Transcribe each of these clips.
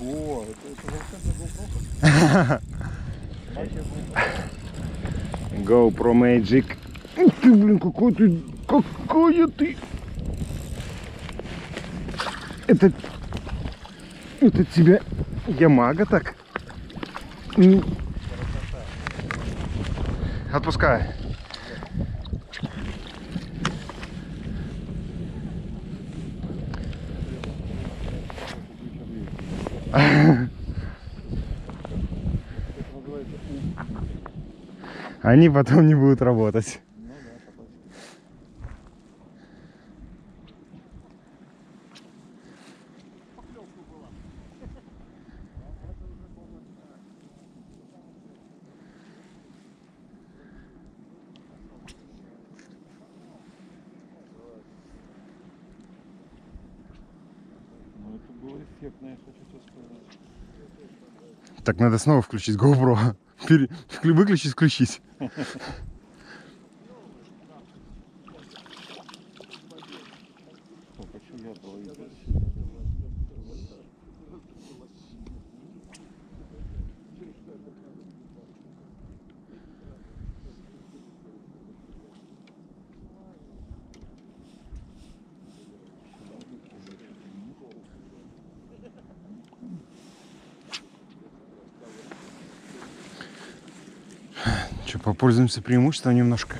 О, это GoPro Magic. Ух ты, блин, какая ты. Это тебя Ямага так? Отпускай. Они потом не будут работать. Ну это было эффектно, я хочу тебе сказать. Так надо снова включить GoPro. Выключить, включить. Так, а что я твои? Что, попользуемся преимуществом немножко.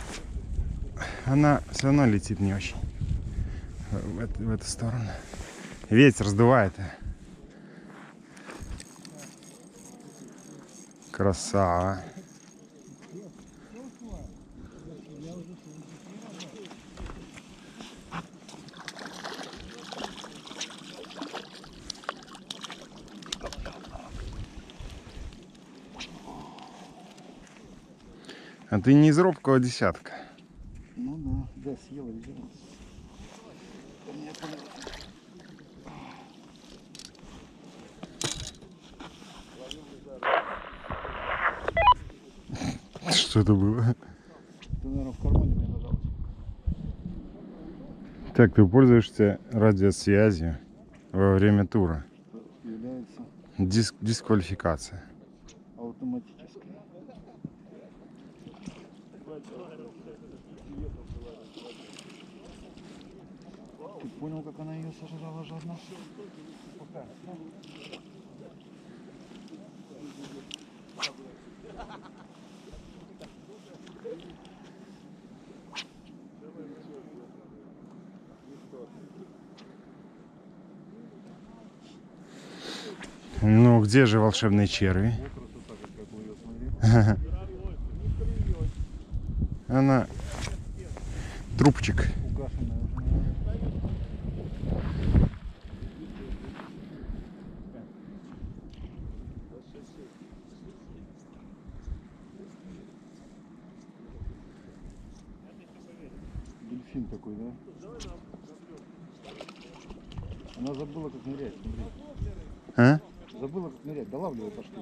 Она все равно летит не очень в эту сторону. Ветер сдувает. Красава. А ты не из робкого десятка. Ну да, да, съела, видимо. Что это было? Ты, наверное, в кармане мне нажал. Так, ты пользуешься радиосвязью во время тура. Является Дисквалификация. автоматической. Ты понял, как она ее сожрала жадно? Пока. Ну, где же волшебные черви? Вот красота какая плывет, смотри. Она трубчик. Угашенная уже. Дельфин такой, да? Она забыла, как нырять, смотри. А? Забыла, как нырять, долавливай пошли.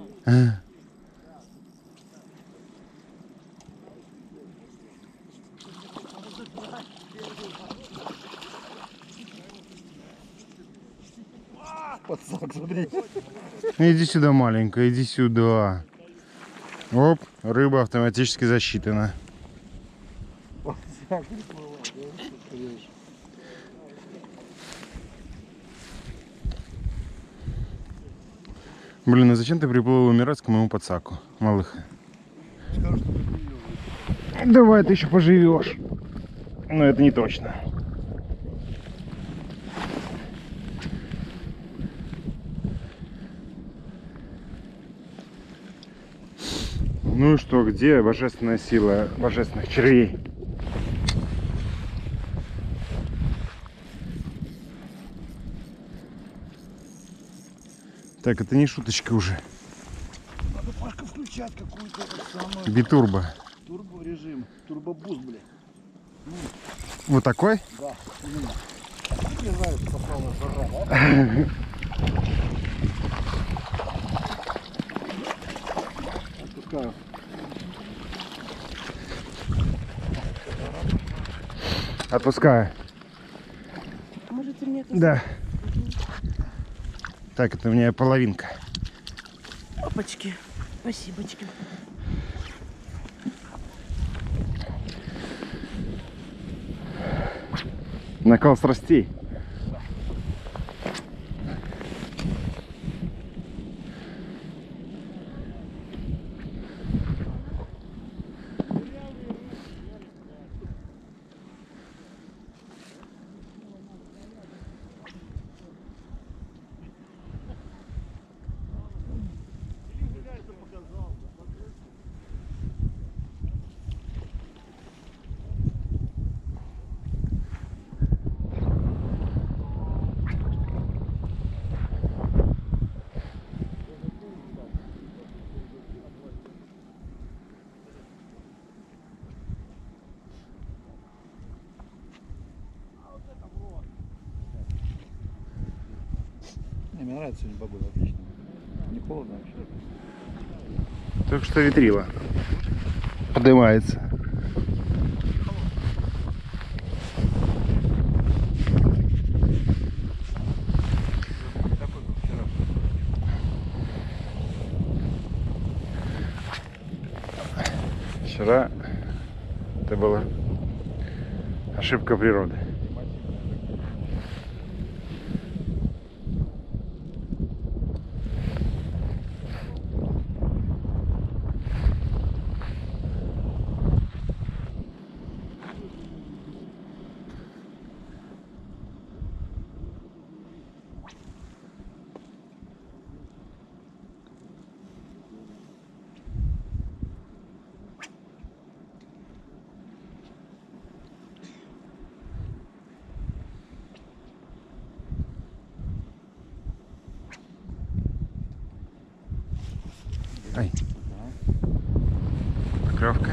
Подсак, смотри. Иди сюда, маленькая, иди сюда. Оп, рыба автоматически засчитана. Подсак приплыла, да? Представляешь? Блин, ну зачем ты приплыл умирать к моему подсаку, малых? Скажу, что ты не Давай ты еще поживешь. Но это не точно. Ну и что, где божественная сила божественных червей? Так, это не шуточка уже. Надо, Пашка, включать какую-то самую Битурбо. турбо-режим. Турбобуст, блядь. Вот такой? Да, именно. Мне нравится попала жара, да? Отпускаю. Отпускаю. Можете мне это Да. Так, это у меня половинка. Опачки. Спасибочки. Накал страстей. Не, мне нравится сегодня погода, отлично. Не холодно вообще. Только что ветрило. Поднимается. Не такой, как вчера. Вчера это была ошибка природы. Ай. Поклевка.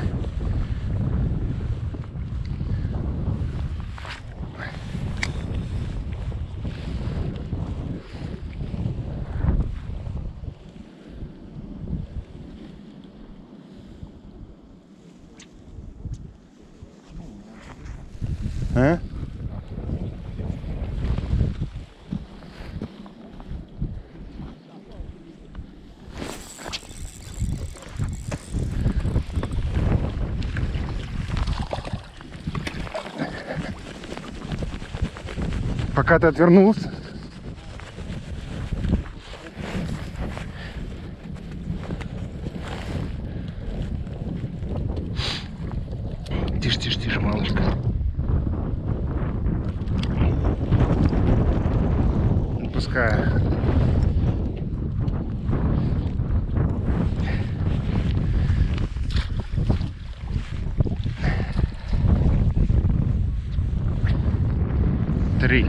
А? Пока ты отвернулся. Тише, тише, тише, малышка. Отпускаю. Три.